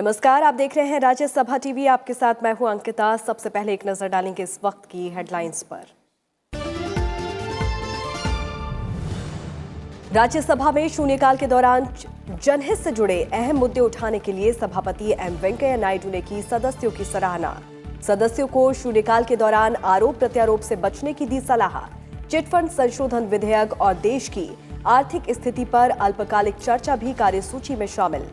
नमस्कार, आप देख रहे हैं राज्यसभा टीवी। आपके साथ मैं हूं अंकिता। सबसे पहले एक नजर डालेंगे इस वक्त की हेडलाइंस पर। राज्यसभा में शून्यकाल के दौरान जनहित से जुड़े अहम मुद्दे उठाने के लिए सभापति एम वेंकैया नायडू ने की सदस्यों की सराहना। सदस्यों को शून्यकाल के दौरान आरोप प्रत्यारोप से बचने की दी सलाह। चिटफंड संशोधन विधेयक और देश की आर्थिक स्थिति पर अल्पकालिक चर्चा भी कार्यसूची में शामिल।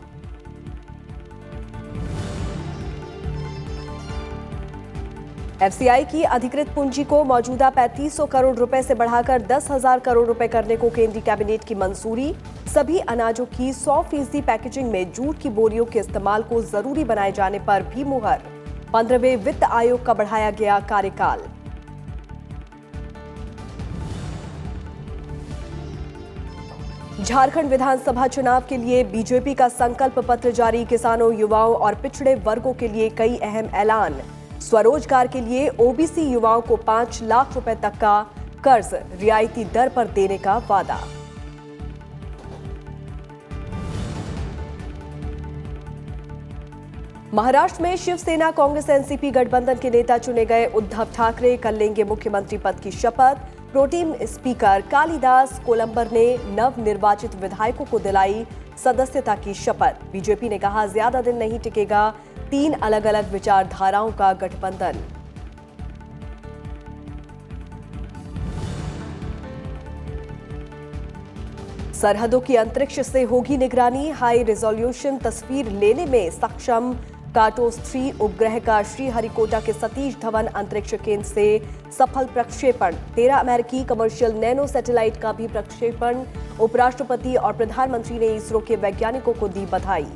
एफसीआई की अधिकृत पूंजी को मौजूदा 3500 करोड़ रुपए से बढ़ाकर 10,000 करोड़ रुपए करने को केंद्रीय कैबिनेट की मंजूरी। सभी अनाजों की 100% पैकेजिंग में जूट की बोरियों के इस्तेमाल को जरूरी बनाए जाने पर भी मुहर। 15वें वित्त आयोग का बढ़ाया गया कार्यकाल। झारखंड विधानसभा चुनाव के लिए बीजेपी का संकल्प पत्र जारी। किसानों, युवाओं और पिछड़े वर्गों के लिए कई अहम ऐलान। स्वरोजगार के लिए ओबीसी युवाओं को 5 लाख रुपए तक का कर्ज रियायती दर पर देने का वादा। महाराष्ट्र में शिवसेना कांग्रेस एनसीपी गठबंधन के नेता चुने गए। उद्धव ठाकरे कल लेंगे मुख्यमंत्री पद की शपथ। प्रोटेम स्पीकर कालिदास कोलंबर ने नवनिर्वाचित विधायकों को दिलाई सदस्यता की शपथ। बीजेपी ने कहा, ज्यादा दिन नहीं टिकेगा 3 अलग अलग विचारधाराओं का गठबंधन। सरहदों की अंतरिक्ष से होगी निगरानी। हाई रिजोल्यूशन तस्वीर लेने में सक्षम कार्टोस 3 उपग्रह का श्रीहरिकोटा के सतीश धवन अंतरिक्ष केंद्र से सफल प्रक्षेपण। 13 अमेरिकी कमर्शियल नैनो सैटेलाइट का भी प्रक्षेपण। उपराष्ट्रपति और प्रधानमंत्री ने इसरो के वैज्ञानिकों को दी बधाई।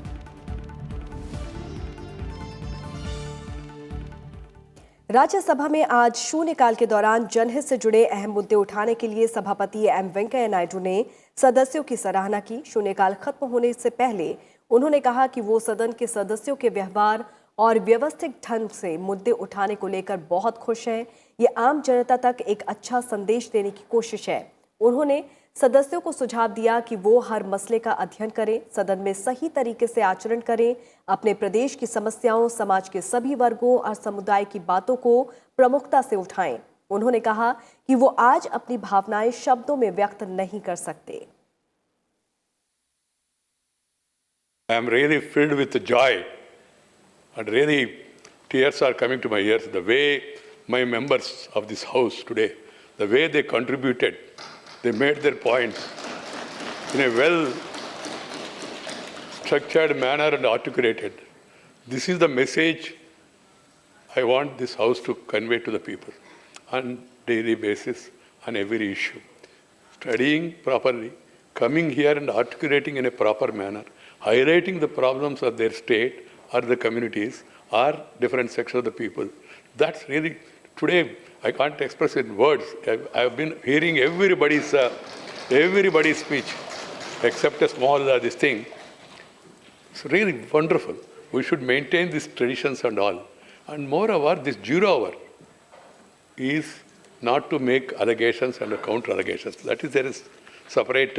राज्यसभा में आज शून्यकाल के दौरान जनहित से जुड़े अहम मुद्दे उठाने के लिए सभापति एम वेंकैया नायडू ने सदस्यों की सराहना की। शून्यकाल खत्म होने से पहले उन्होंने कहा कि वो सदन के सदस्यों के व्यवहार और व्यवस्थित ढंग से मुद्दे उठाने को लेकर बहुत खुश हैं। ये आम जनता तक एक अच्छा संदेश देने की कोशिश है। उन्होंने सदस्यों को सुझाव दिया कि वो हर मसले का अध्ययन करें, सदन में सही तरीके से आचरण करें, अपने प्रदेश की समस्याओं, समाज के सभी वर्गों और समुदाय की बातों को प्रमुखता से उठाएं। उन्होंने कहा कि वो आज अपनी भावनाएं शब्दों में व्यक्त नहीं कर सकते। I am really filled with joy and really tears are coming to my ears. The way my members of this house today, the way they contributed, they made their point in a well-structured manner and articulated. This is the message I want this house to convey to the people on daily basis on every issue. Studying properly, coming here and articulating in a proper manner, highlighting the problems of their state or the communities or different sections of the people. That's really, today I can't express it in words. I've been hearing everybody's speech except a small this thing. It's really wonderful. We should maintain these traditions and all. And moreover, this zero hour is not to make allegations and counter allegations. That is, there is separate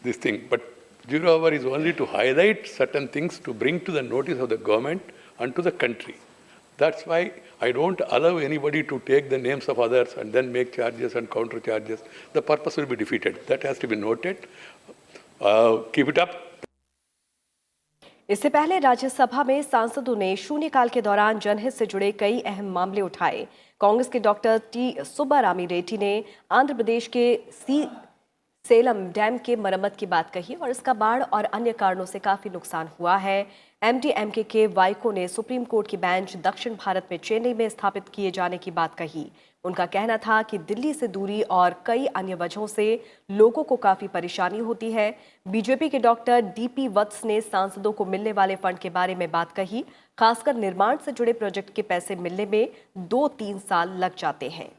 this thing. But zero hour is only to highlight certain things to bring to the notice of the government and to the country. That's why I don't allow anybody to take the names of others and then make charges and counter charges. The purpose will be defeated. That has to be noted. Keep it up. इससे पहले राज्यसभा में सांसदों ने शून्यकाल के दौरान जनहित से जुड़े कई अहम मामले उठाए। कांग्रेस के डॉक्टर टी सुब्बारामी रेड्डी ने आंध्र प्रदेश के सेलम डैम के मरम्मत की बात कही और इसका बाढ़ और अन्य कारणों से काफी नुकसान हुआ है। एमडीएमके के वाइको ने सुप्रीम कोर्ट की बेंच दक्षिण भारत में चेन्नई में स्थापित किए जाने की बात कही। उनका कहना था कि दिल्ली से दूरी और कई अन्य वजहों से लोगों को काफी परेशानी होती है। बीजेपी के डॉक्टर डीपी वत्स ने सांसदों को मिलने वाले फंड के बारे में बात कही। खासकर निर्माण से जुड़े प्रोजेक्ट के पैसे मिलने में 2-3 साल लग जाते हैं।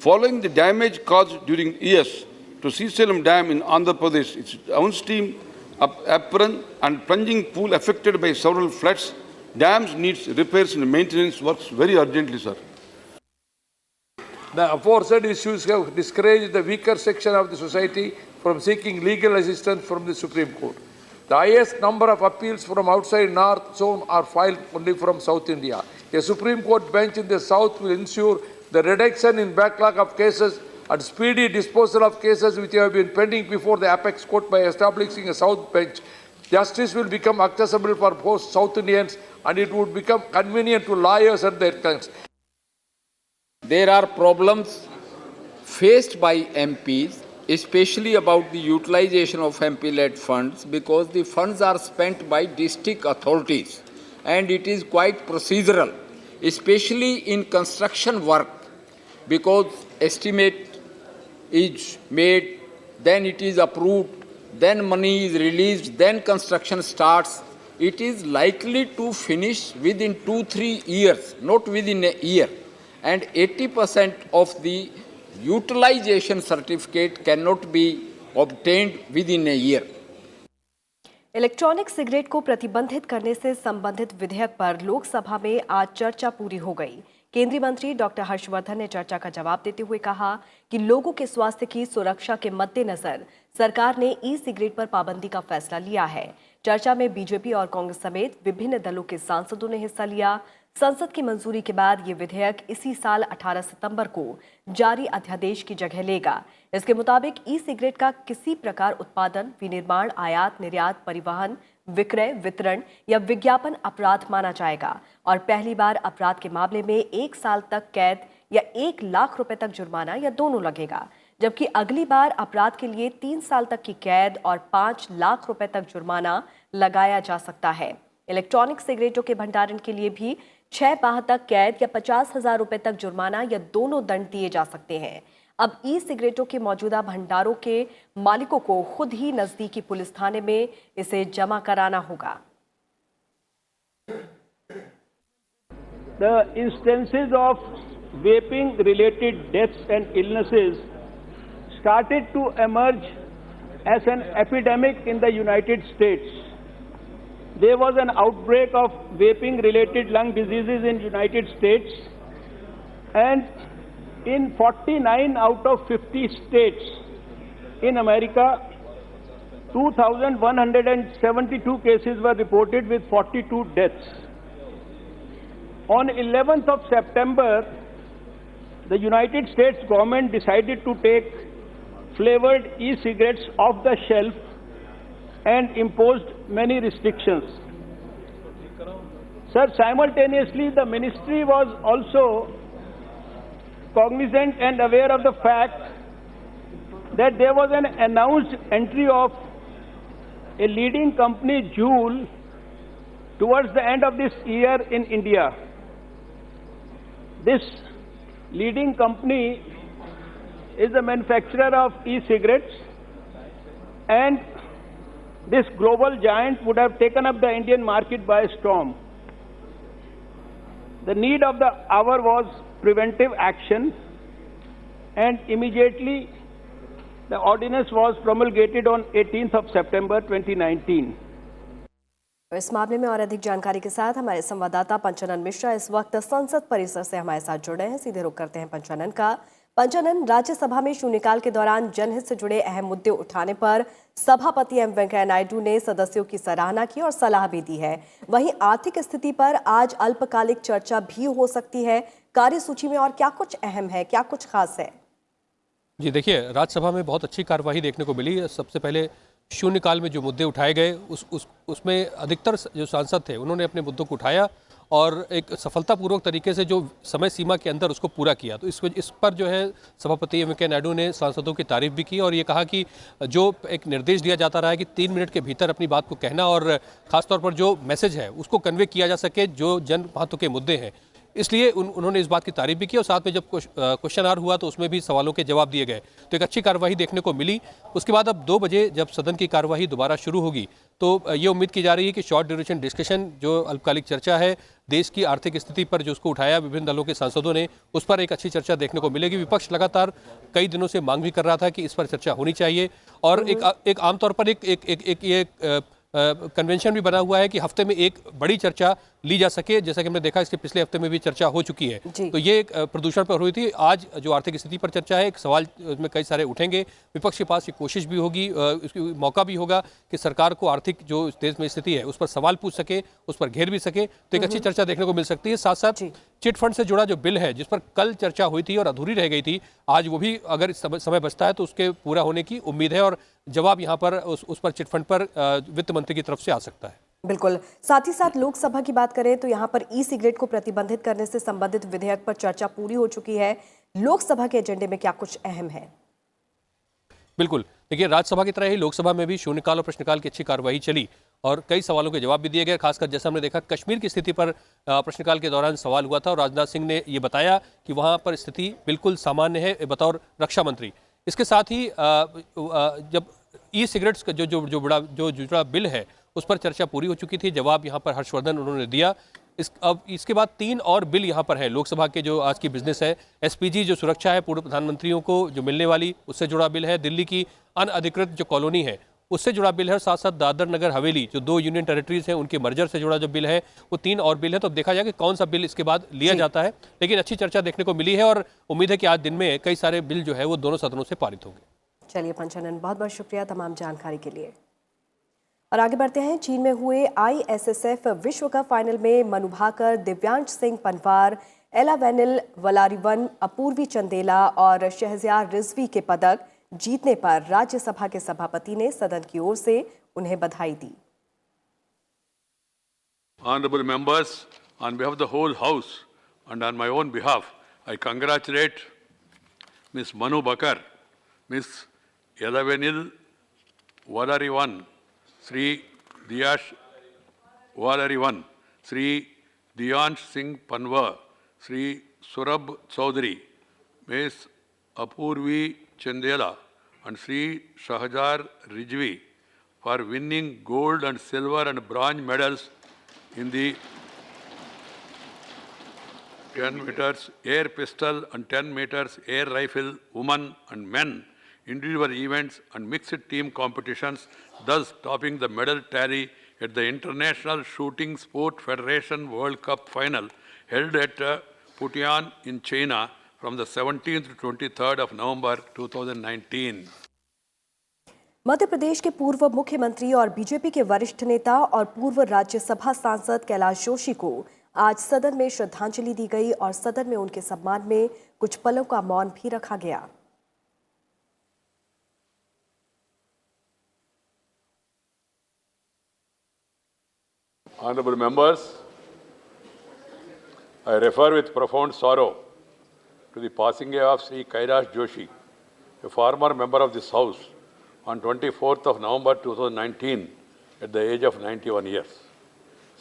Following the damage caused during years to Srisalam Dam in Andhra Pradesh, its downstream apron and plunging pool affected by several floods, dams needs repairs and maintenance works very urgently, sir. The aforesaid issues have discouraged the weaker section of the society from seeking legal assistance from the Supreme Court. The highest number of appeals from outside North zone are filed only from South India. A Supreme Court bench in the South will ensure the reduction in backlog of cases and speedy disposal of cases which have been pending before the Apex Court by establishing a South bench. Justice will become accessible for both South Indians and it would become convenient to lawyers and their clients. There are problems faced by MPs, especially about the utilization of MP-led funds, because the funds are spent by district authorities and it is quite procedural, especially in construction work, because estimate is made, then it is approved, then money is released, then construction starts. It is likely to finish within 2-3 years, not within a year. And 80% of the utilization certificate cannot be obtained within a year. Electronic cigarette को प्रतिबंधित करने से संबंधित विधेयक पर लोकसभा में आज चर्चा पूरी हो गई। केंद्रीय मंत्री डॉक्टर हर्षवर्धन ने चर्चा का जवाब देते हुए कहा कि लोगों के स्वास्थ्य की सुरक्षा के मद्देनजर सरकार ने ई सिगरेट पर पाबंदी का फैसला लिया है। चर्चा में बीजेपी और कांग्रेस समेत विभिन्न दलों के सांसदों ने हिस्सा लिया। संसद की मंजूरी के बाद ये विधेयक इसी साल 18 सितंबर को जारी अध्यादेश की जगह लेगा। इसके मुताबिक ई सिगरेट का किसी प्रकार उत्पादन, विनिर्माण, आयात, निर्यात, परिवहन, विक्रय, वितरण या विज्ञापन अपराध माना जाएगा और पहली बार अपराध के मामले में 1 साल तक कैद या 1 लाख रुपए तक जुर्माना या दोनों लगेगा, जबकि अगली बार अपराध के लिए 3 साल तक की कैद और 5 लाख रुपए तक जुर्माना लगाया जा सकता है। इलेक्ट्रॉनिक सिगरेटों के भंडारण के लिए भी 6 माह तक कैद या 50,000 रुपए तक जुर्माना या दोनों दंड दिए जा सकते हैं। अब ई सिगरेटों के मौजूदा भंडारों के मालिकों को खुद ही नजदीकी पुलिस थाने में इसे जमा कराना होगा। The instances of vaping related deaths and illnesses started to emerge as an epidemic in the United States. There was an outbreak of vaping related lung diseases in United States, and in 49 out of 50 states in America, 2,172 cases were reported with 42 deaths. On 11th of September, the United States government decided to take flavored e-cigarettes off the shelf and imposed many restrictions. Sir, simultaneously the ministry was also cognizant and aware of the fact that there was an announced entry of a leading company, Juul, towards the end of this year in India. This leading company is a manufacturer of e-cigarettes, and this global giant would have taken up the Indian market by storm. The need of the hour was preventive action, and immediately the ordinance was promulgated on 18th of September 2019. इस मामले में और अधिक जानकारी के साथ हमारे संवाददाता पंचानन मिश्रा इस वक्त संसद परिसर से हमारे साथ जुड़े हैं। सीधे रुख करते हैं पंचानन का। पंचानन, राज्यसभा में शून्यकाल के दौरान जनहित से जुड़े अहम मुद्दे उठाने पर सभापति एम वेंकैया नायडू ने सदस्यों की सराहना की और सलाह भी दी है। वहीं आर्थिक स्थिति पर आज अल्पकालिक चर्चा भी हो सकती है। कार्यसूची में और क्या कुछ अहम है, क्या कुछ खास है? जी देखिए, राज्यसभा में बहुत अच्छी कार्यवाही देखने को मिली। सबसे पहले शून्यकाल में जो मुद्दे उठाए गए उसमें अधिकतर जो सांसद थे उन्होंने अपने मुद्दों को उठाया और एक सफलतापूर्वक तरीके से जो समय सीमा के अंदर उसको पूरा किया। तो इस पर जो है सभापति एम वेंकैया नायडू ने सांसदों की तारीफ भी की और ये कहा कि जो एक निर्देश दिया जाता रहा है कि 3 मिनट के भीतर अपनी बात को कहना और ख़ासतौर पर जो मैसेज है उसको कन्वे किया जा सके जो जन महत्व के मुद्दे हैं, इसलिए उन्होंने इस बात की तारीफ भी की और साथ में जब क्वेश्चन आवर हुआ तो उसमें भी सवालों के जवाब दिए गए। तो एक अच्छी कार्यवाही देखने को मिली। उसके बाद अब 2 बजे जब सदन की कार्यवाही दोबारा शुरू होगी तो ये उम्मीद की जा रही है कि शॉर्ट ड्यूरेशन डिस्कशन जो अल्पकालिक चर्चा है देश की आर्थिक स्थिति पर जो उसको उठाया विभिन्न दलों के सांसदों ने, उस पर एक अच्छी चर्चा देखने को मिलेगी। विपक्ष लगातार कई दिनों से मांग भी कर रहा था कि इस पर चर्चा होनी चाहिए और एक आमतौर पर एक कन्वेंशन भी बना हुआ है कि हफ्ते में एक बड़ी चर्चा ली जा सके, जैसा कि हमने देखा इसके पिछले हफ्ते में भी चर्चा हो चुकी है। जी। तो ये एक प्रदूषण पर हुई थी, आज जो आर्थिक स्थिति पर चर्चा है, एक सवाल में कई सारे उठेंगे, विपक्ष के पास ये कोशिश भी होगी, इसकी मौका भी होगा कि सरकार को आर्थिक जो देश में स्थिति है उस पर सवाल पूछ सके, उस पर घेर भी सके, तो एक अच्छी चर्चा देखने को मिल सकती है। साथ साथ चिट फंड से जुड़ा जो बिल है जिस पर कल चर्चा हुई थी और अधूरी रह गई थी, आज वो भी अगर समय बचता है तो उसके पूरा होने की उम्मीद है और जवाब यहाँ पर उस पर चिट फंड पर वित्त मंत्री की तरफ से आ सकता है। बिल्कुल। साथ ही साथ लोकसभा की बात करें तो यहाँ पर ई सिगरेट को प्रतिबंधित करने से संबंधित विधेयक पर चर्चा पूरी हो चुकी है। लोकसभा के एजेंडे में क्या कुछ अहम है? बिल्कुल, देखिए राज्यसभा की तरह ही लोकसभा में भी शून्यकाल और प्रश्नकाल की अच्छी कार्रवाई चली और कई सवालों के जवाब भी दिए गए। खासकर जैसा हमने देखा कश्मीर की स्थिति पर प्रश्नकाल के दौरान सवाल हुआ था और राजनाथ सिंह ने ये बताया कि वहाँ पर स्थिति बिल्कुल सामान्य है बतौर रक्षा मंत्री। इसके साथ ही जब ई सिगरेट्स का जो जुड़ा बिल है उस पर चर्चा पूरी हो चुकी थी, जवाब यहाँ पर हर्षवर्धन उन्होंने दिया। अब इसके बाद 3 और बिल यहाँ पर हैं लोकसभा के जो आज की बिजनेस है। एसपीजी जो सुरक्षा है पूर्व प्रधानमंत्रियों को जो मिलने वाली, उससे जुड़ा बिल है। दिल्ली की अनअधिकृत जो कॉलोनी है उससे जुड़ा बिल है। साथ साथ दादर नगर हवेली जो 2 यूनियन टेरिटरीज हैं उनके मर्जर से जुड़ा जो बिल है वो 3 और बिल है। तो अब देखा जाए कि कौन सा बिल इसके बाद लिया जाता है, लेकिन अच्छी चर्चा देखने को मिली है और उम्मीद है कि आज दिन में कई सारे बिल जो है वो दोनों सदनों से पारित होंगे। चलिए पंचानन, बहुत बहुत शुक्रिया तमाम जानकारी के लिए। और आगे बढ़ते हैं। चीन में हुए ISSF विश्व कप फाइनल में मनु भाकर, दिव्यांश सिंह पनवार, एलावेनिल वलारिवन, अपूर्वी चंदेला और शहरयार रिजवी के पदक जीतने पर राज्यसभा के सभापति ने सदन की ओर से उन्हें बधाई दी। Honorable members, on behalf of the whole House and on my own behalf, I congratulate Ms. Manu Bakar, Ms. Elavenil Valarivan, Sri Diyash Valarivan, Sri Diyansh Singh Panwar, Sri Surabh Chaudhary, Ms. Apurvi Chandela and Sri Shahjar Rijvi for winning gold and silver and bronze medals in the 10 meters air pistol and 10 meters air rifle women and men individual events and mixed team competitions, thus topping the medal tally at the International Shooting Sport Federation World Cup final held at Putian in China from the 17th to 23rd of November 2019. Madhya Pradesh के पूर्व मुख्यमंत्री और BJP के वरिष्ठ नेता और पूर्व राज्यसभा सांसद कैलाश जोशी को आज सदन में श्रद्धांजलि दी गई और सदन में उनके सम्मान में कुछ पलों का मौन भी रखा गया। Honorable members, I refer with profound sorrow to the passing away of Sri Kailash Joshi, a former member of this House, on 24th of November 2019 at the age of 91 years.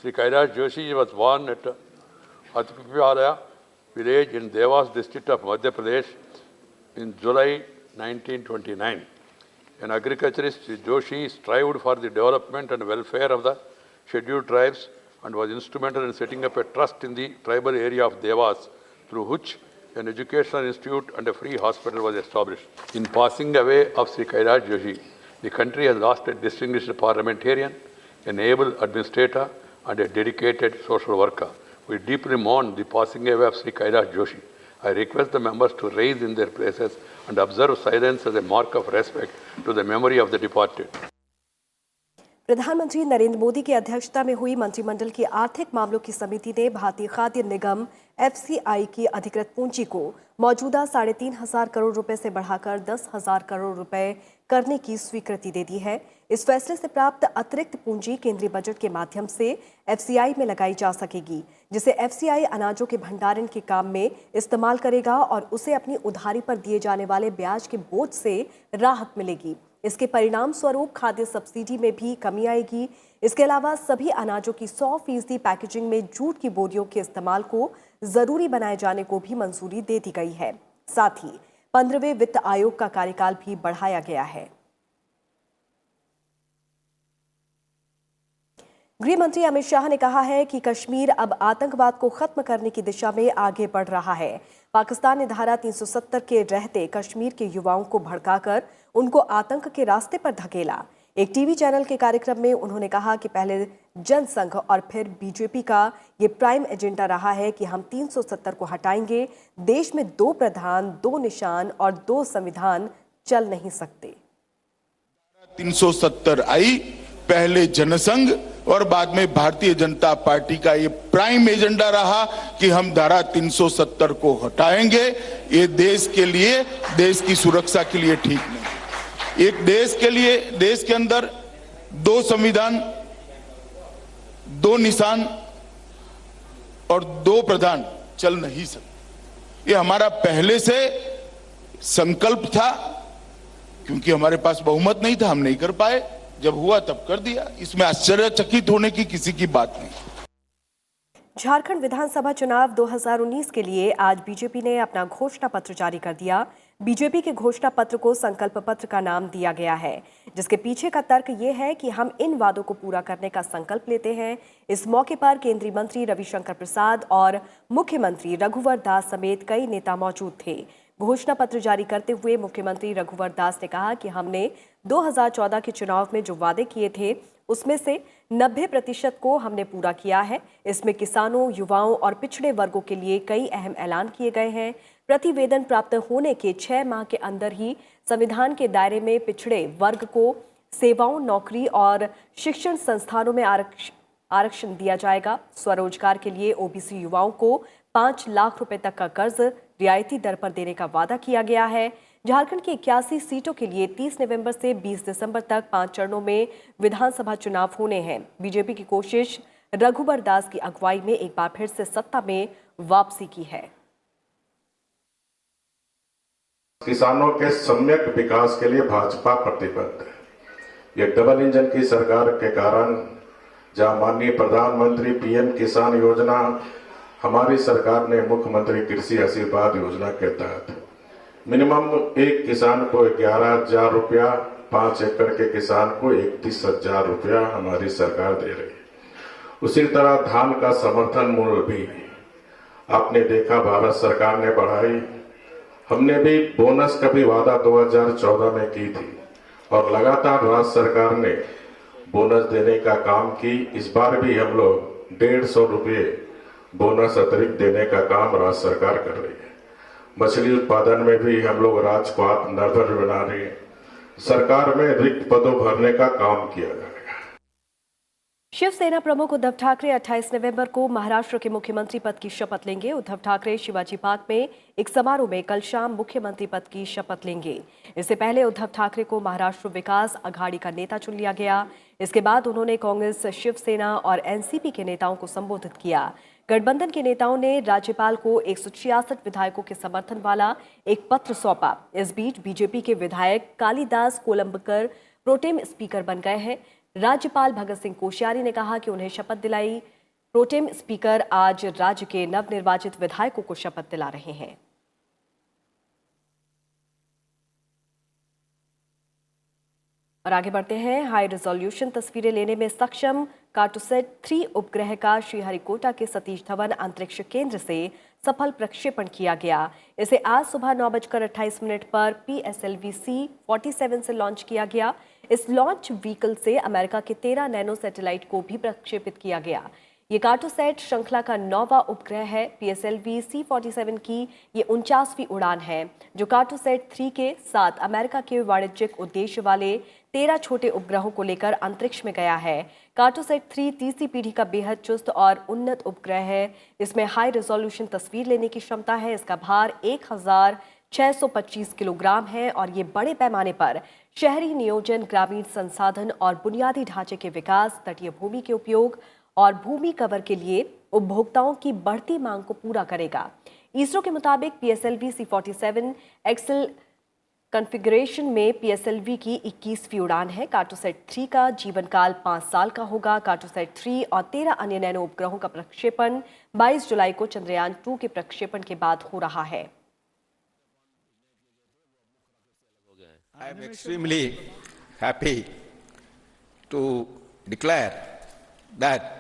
Sri Kailash Joshi was born at Atpipalaya village in Devas district of Madhya Pradesh in July 1929. An agriculturist, Sri Joshi strived for the development and welfare of the scheduled tribes and was instrumental in setting up a trust in the tribal area of Devas, through which an educational institute and a free hospital was established. In passing away of Sri Kailash Joshi, the country has lost a distinguished parliamentarian, an able administrator, and a dedicated social worker. We deeply mourn the passing away of Sri Kailash Joshi. I request the members to rise in their places and observe silence as a mark of respect to the memory of the departed. प्रधानमंत्री नरेंद्र मोदी की अध्यक्षता में हुई मंत्रिमंडल की आर्थिक मामलों की समिति ने भारतीय खाद्य निगम FCI की अधिकृत पूंजी को मौजूदा 3,500 करोड़ रुपए से बढ़ाकर 10,000 करोड़ रुपए करने की स्वीकृति दे दी है। इस फैसले से प्राप्त अतिरिक्त पूंजी केंद्रीय बजट के माध्यम से FCI में लगाई जा सकेगी, जिसे FCI अनाजों के भंडारण के काम में इस्तेमाल करेगा और उसे अपनी उधारी पर दिए जाने वाले ब्याज के बोझ से राहत मिलेगी। इसके परिणाम स्वरूप खाद्य सब्सिडी में भी कमी आएगी। इसके अलावा सभी अनाजों की 100% पैकेजिंग में जूट की बोरियों के इस्तेमाल को जरूरी बनाए जाने को भी मंजूरी दे दी गई है। साथ ही 15वें वित्त आयोग का कार्यकाल भी बढ़ाया गया है। गृह मंत्री अमित शाह ने कहा है कि कश्मीर अब आतंकवाद को खत्म करने की दिशा में आगे बढ़ रहा है। पाकिस्तान ने धारा 370 के रहते कश्मीर के युवाओं को भड़काकर उनको आतंक के रास्ते पर धकेला। एक टीवी चैनल के कार्यक्रम में उन्होंने कहा कि पहले जनसंघ और फिर बीजेपी का ये प्राइम एजेंडा रहा है कि हम 370 को हटाएंगे। देश में 2 प्रधान, 2 निशान और 2 संविधान चल नहीं सकते। 370 आई, पहले जनसंघ और बाद में भारतीय जनता पार्टी का ये प्राइम एजेंडा रहा कि हम धारा 370 को हटाएंगे। ये देश के लिए, देश की सुरक्षा के लिए ठीक नहीं। एक देश के लिए, देश के अंदर 2 संविधान, 2 निशान और 2 प्रधान चल नहीं सकते। ये हमारा पहले से संकल्प था, क्योंकि हमारे पास बहुमत नहीं था, हम नहीं कर पाए। जब हुआ तब कर दिया। इसमें आश्चर्यचकित होने की किसी की बात नहीं। झारखंड विधानसभा चुनाव 2019 के लिए आज बीजेपी ने अपना घोषणा पत्र जारी कर दिया। बीजेपी के घोषणा पत्र को संकल्प पत्र का नाम दिया गया है, जिसके पीछे का तर्क ये है कि हम इन वादों को पूरा करने का संकल्प लेते हैं। इस मौके पर केंद्रीय मंत्री रविशंकर प्रसाद और मुख्यमंत्री रघुवर दास समेत कई नेता मौजूद थे। घोषणा पत्र जारी करते हुए मुख्यमंत्री रघुवर दास ने कहा कि हमने 2014 के चुनाव में जो वादे किए थे उसमें से 90% को हमने पूरा किया है। इसमें किसानों, युवाओं और पिछड़े वर्गों के लिए कई अहम ऐलान किए गए हैं। प्रतिवेदन प्राप्त होने के 6 माह के अंदर ही संविधान के दायरे में पिछड़े वर्ग को सेवाओं, नौकरी और शिक्षण संस्थानों में आरक्षण दिया जाएगा। स्वरोजगार के लिए ओबीसी युवाओं को 5 लाख रुपए तक का कर्ज रियायती दर पर देने का वादा किया गया है। झारखंड की 81 सीटों के लिए 30 नवंबर से 20 दिसंबर तक 5 चरणों में विधानसभा चुनाव होने हैं। बीजेपी की कोशिश रघुवर दास की अगुवाई में एक बार फिर से सत्ता में वापसी की है। किसानों के सम्यक विकास के लिए भाजपा प्रतिबद्ध है। ये डबल इंजन की सरकार के कारण, जहां माननीय प्रधानमंत्री पीएम किसान योजना, हमारी सरकार ने मुख्यमंत्री कृषि आशीर्वाद योजना के तहत मिनिमम एक किसान को 11,000 रुपया, 5 एकड़ के किसान को 31,000 रुपया हमारी सरकार दे रही है। उसी तरह धान का समर्थन मूल्य भी आपने देखा भारत सरकार ने बढ़ाई। हमने भी बोनस का भी वादा 2014 में की थी और लगातार राज्य सरकार ने बोनस देने का काम की। इस बार भी हम लोग 150 रुपये बोनस अतिरिक्त देने का काम राज्य सरकार कर रही है। मछली उत्पादन में भी हम लोग राज्य को आत्मनिर्भर बना रही है। सरकार में रिक्त पदों भरने का काम किया जाएगा। शिवसेना प्रमुख उद्धव ठाकरे 28 नवंबर को महाराष्ट्र के मुख्यमंत्री पद की शपथ लेंगे। उद्धव ठाकरे शिवाजी पार्क में एक समारोह में कल शाम मुख्यमंत्री पद की शपथ लेंगे। इससे पहले उद्धव ठाकरे को महाराष्ट्र विकास अघाड़ी का नेता चुन लिया गया। इसके बाद उन्होंने कांग्रेस, शिवसेना और एनसीपी के नेताओं को संबोधित किया। गठबंधन के नेताओं ने राज्यपाल को 166 विधायकों के समर्थन वाला एक पत्र सौंपा। इस बीच बीजेपी के विधायक कालिदास कोलंबकर प्रोटेम स्पीकर बन गए हैं। राज्यपाल भगत सिंह कोश्यारी ने कहा कि उन्हें शपथ दिलाई। प्रोटेम स्पीकर आज राज्य के नवनिर्वाचित विधायकों को शपथ दिला रहे हैं। और आगे बढ़ते हैं। हाई रिजोल्यूशन तस्वीरें लेने में सक्षम कार्टोसैट 3 उपग्रह का श्रीहरिकोटा के सतीश धवन अंतरिक्ष केंद्र से सफल प्रक्षेपण किया गया। इसे आज सुबह 9:28 पर PSLV C-47 से लॉन्च किया गया। इस लॉन्च व्हीकल से अमेरिका के 13 नैनो सैटेलाइट को भी प्रक्षेपित किया गया। ये कार्टोसैट श्रृंखला का 9वां उपग्रह है। PSLV C-47 की ये 49वीं उड़ान है, जो कार्टोसैट 3 के साथ अमेरिका के वाणिज्यिक उद्देश्य वाले 13 छोटे उपग्रहों को लेकर अंतरिक्ष में गया है। कार्टोसैट 3 तीसरी पीढ़ी का बेहद चुस्त और उन्नत उपग्रह है। इसमें हाई रेजोल्यूशन तस्वीर लेने की क्षमता है। इसका भार 1625 किलोग्राम है और ये बड़े पैमाने पर शहरी नियोजन, ग्रामीण संसाधन और बुनियादी ढांचे के विकास, तटीय भूमि के उपयोग और भूमि कवर के लिए उपभोक्ताओं की बढ़ती मांग को पूरा करेगा। इसरो के मुताबिक PSLV C-47 एक्सेल कॉन्फ़िगरेशन में PSLV की 21वीं उड़ान है। कार्टोसैट 3 का जीवन काल 5 साल का होगा। कार्टोसैट 3 और 13 अन्य नैनो उपग्रहों का प्रक्षेपण 22 जुलाई को चंद्रयान 2 के प्रक्षेपण के बाद हो रहा है। I am extremely happy to declare that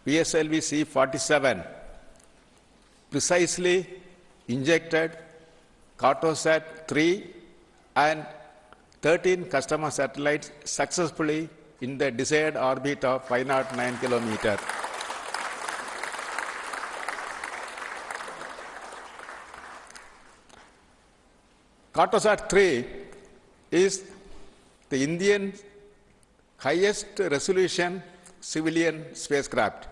PSLV C-47 precisely injected Cartosat 3 and 13 customer satellites successfully in the desired orbit of 509 kilometers. Cartosat 3 is the Indian highest resolution civilian spacecraft.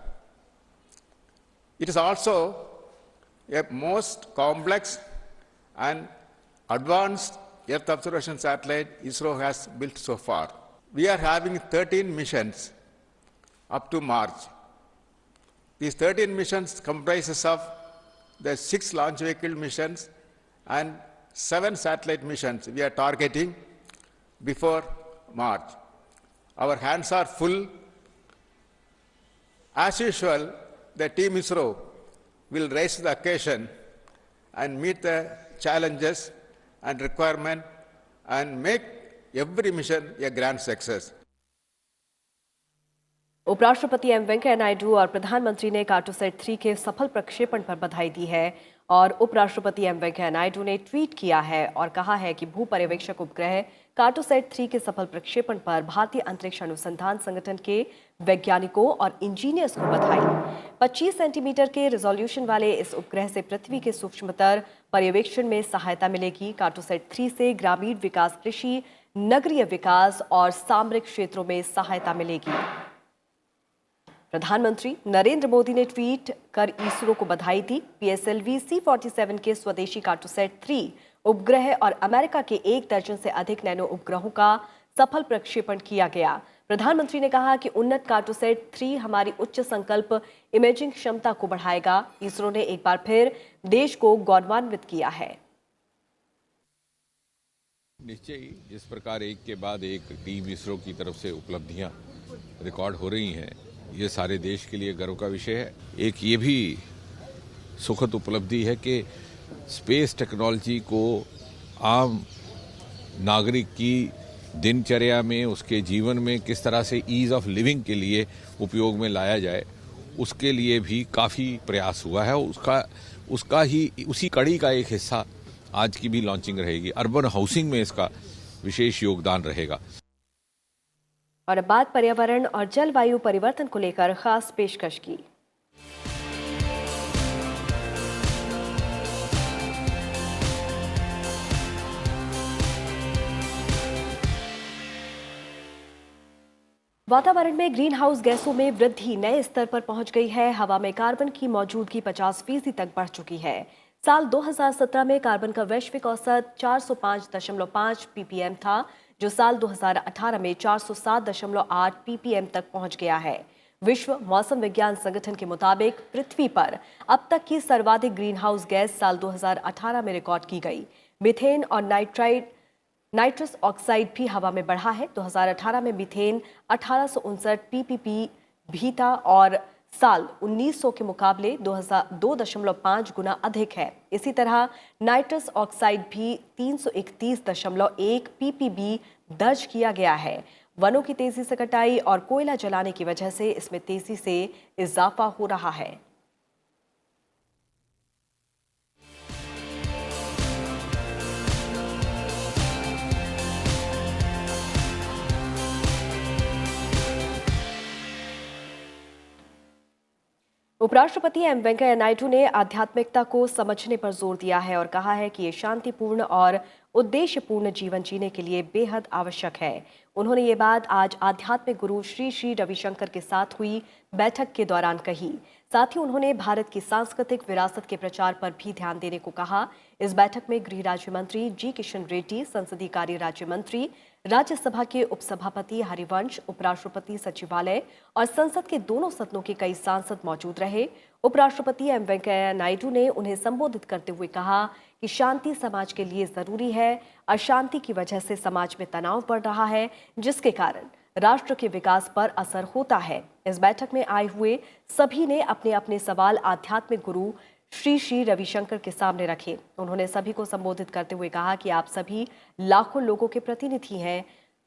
It is also a most complex and advanced Earth observation satellite ISRO has built so far. We are having 13 missions up to March. These 13 missions comprises of the 6 launch vehicle missions and 7 satellite missions we are targeting before March. Our hands are full. As usual, the team ISRO will rise to the occasion and meet the challenges and requirement and make every mission a grand success. उपराष्ट्रपति M Venkaiah Naidu और प्रधानमंत्री ने कार्टोसैट 3 के सफल प्रक्षेपण पर बधाई दी है और उपराष्ट्रपति एम वेंकैया नायडू ने ट्वीट किया है और कहा है कि भू पर्यवेक्षक उपग्रह कार्टोसैट 3 के सफल प्रक्षेपण पर भारतीय अंतरिक्ष अनुसंधान संगठन के वैज्ञानिकों और इंजीनियर्स को बधाई। 25 सेंटीमीटर के रिजोल्यूशन वाले इस उपग्रह से पृथ्वी के सूक्ष्मतर पर्यवेक्षण में सहायता मिलेगी। कार्टोसैट 3 से ग्रामीण विकास, कृषि, नगरीय विकास और सामरिक क्षेत्रों में सहायता मिलेगी। प्रधानमंत्री नरेंद्र मोदी ने ट्वीट कर इसरो को बधाई दी। PSLV C-47 के स्वदेशी कार्टोसैट 3 उपग्रह और अमेरिका के 1 दर्जन से अधिक नैनो उपग्रहों का सफल प्रक्षेपण किया गया। प्रधानमंत्री ने कहा कि उन्नत कार्टोसैट 3 हमारी उच्च संकल्प इमेजिंग क्षमता को बढ़ाएगा। इसरो ने एक बार फिर देश को गौरवान्वित किया है। निश्चय ही जिस प्रकार एक के बाद एक टीम इसरो की तरफ से उपलब्धियां रिकॉर्ड हो रही हैं, ये सारे देश के लिए गर्व का विषय है। एक ये भी सुखद उपलब्धि है कि स्पेस टेक्नोलॉजी को आम नागरिक की दिनचर्या में, उसके जीवन में किस तरह से ईज ऑफ लिविंग के लिए उपयोग में लाया जाए, उसके लिए भी काफ़ी प्रयास हुआ है। उसी कड़ी का एक हिस्सा आज की भी लॉन्चिंग रहेगी। अर्बन हाउसिंग में इसका विशेष योगदान रहेगा। और अब बात पर्यावरण और जलवायु परिवर्तन को लेकर खास पेशकश की। वातावरण में ग्रीन हाउस गैसों में वृद्धि नए स्तर पर पहुंच गई है। हवा में कार्बन की मौजूदगी 50% तक बढ़ चुकी है। साल 2017 में कार्बन का वैश्विक औसत 405.5 ppm था, जो साल 2018 में 407.8 ppm तक पहुंच गया है। विश्व मौसम विज्ञान संगठन के मुताबिक पृथ्वी पर अब तक की सर्वाधिक ग्रीन हाउस गैस साल 2018 में रिकॉर्ड की गई। मीथेन और नाइट्रस ऑक्साइड भी हवा में बढ़ा है। 2018 में मीथेन 1859 ppb भी था और साल 1900 के मुकाबले 2.5 गुना अधिक है। इसी तरह नाइट्रस ऑक्साइड भी 331.1 ppb दर्ज किया गया है। वनों की तेजी से कटाई और कोयला जलाने की वजह से इसमें तेजी से इजाफा हो रहा है। उपराष्ट्रपति एम वेंकैया नायडू ने आध्यात्मिकता को समझने पर जोर दिया है और कहा है कि ये शांतिपूर्ण और उद्देश्यपूर्ण जीवन जीने के लिए बेहद आवश्यक है। उन्होंने ये बात आज आध्यात्मिक गुरु श्री श्री रविशंकर के साथ हुई बैठक के दौरान कही। साथ ही उन्होंने भारत की सांस्कृतिक विरासत के प्रचार पर भी ध्यान देने को कहा। इस बैठक में गृह राज्य मंत्री जी किशन रेड्डी, संसदीय कार्य राज्य मंत्री, राज्यसभा के उपसभापति हरिवंश, उपराष्ट्रपति सचिवालय और संसद के दोनों सदनों के कई सांसद मौजूद रहे। उपराष्ट्रपति एम वेंकैया नायडू ने उन्हें संबोधित करते हुए कहा कि शांति समाज के लिए जरूरी है। अशांति की वजह से समाज में तनाव बढ़ रहा है, जिसके कारण राष्ट्र के विकास पर असर होता है। इस बैठक में आए हुए सभी ने अपने अपने सवाल आध्यात्मिक गुरु श्री श्री रविशंकर के सामने रखे। उन्होंने सभी को संबोधित करते हुए कहा कि आप सभी लाखों लोगों के प्रतिनिधि हैं।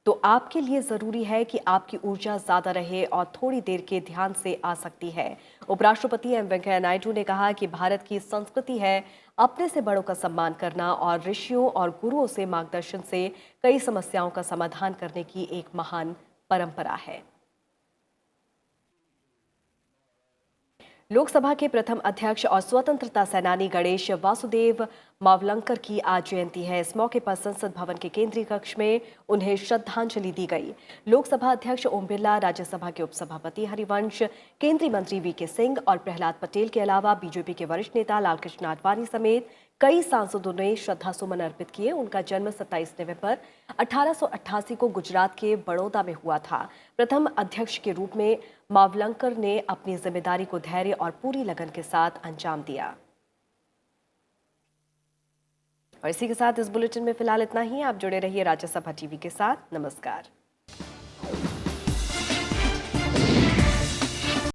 तो आपके लिए ज़रूरी है कि आपकी ऊर्जा ज़्यादा रहे और थोड़ी देर के ध्यान से आ सकती है। उपराष्ट्रपति एम वेंकैया नायडू ने कहा कि भारत की संस्कृति है अपने से बड़ों का सम्मान करना और ऋषियों और गुरुओं से मार्गदर्शन से कई समस्याओं का समाधान करने की एक महान परंपरा है। लोकसभा के प्रथम अध्यक्ष और स्वतंत्रता सेनानी गणेश वासुदेव मावलंकर की आज जयंती है। इस मौके पर संसद भवन के केंद्रीय कक्ष में उन्हें श्रद्धांजलि दी गई। लोकसभा अध्यक्ष ओम बिरला, राज्यसभा के उपसभापति हरिवंश, केंद्रीय मंत्री वीके सिंह और प्रहलाद पटेल के अलावा बीजेपी के वरिष्ठ नेता लालकृष्ण आडवाणी समेत कई सांसदों ने श्रद्धासुमन अर्पित किए। उनका जन्म 27 नवंबर 1888 को गुजरात के बड़ौदा में हुआ था। प्रथम अध्यक्ष के रूप में मावलंकर ने अपनी जिम्मेदारी को धैर्य और पूरी लगन के साथ अंजाम दिया। और इसी के साथ इस बुलेटिन में फिलहाल इतना ही। आप जुड़े रहिए राज्यसभा टीवी के साथ। नमस्कार।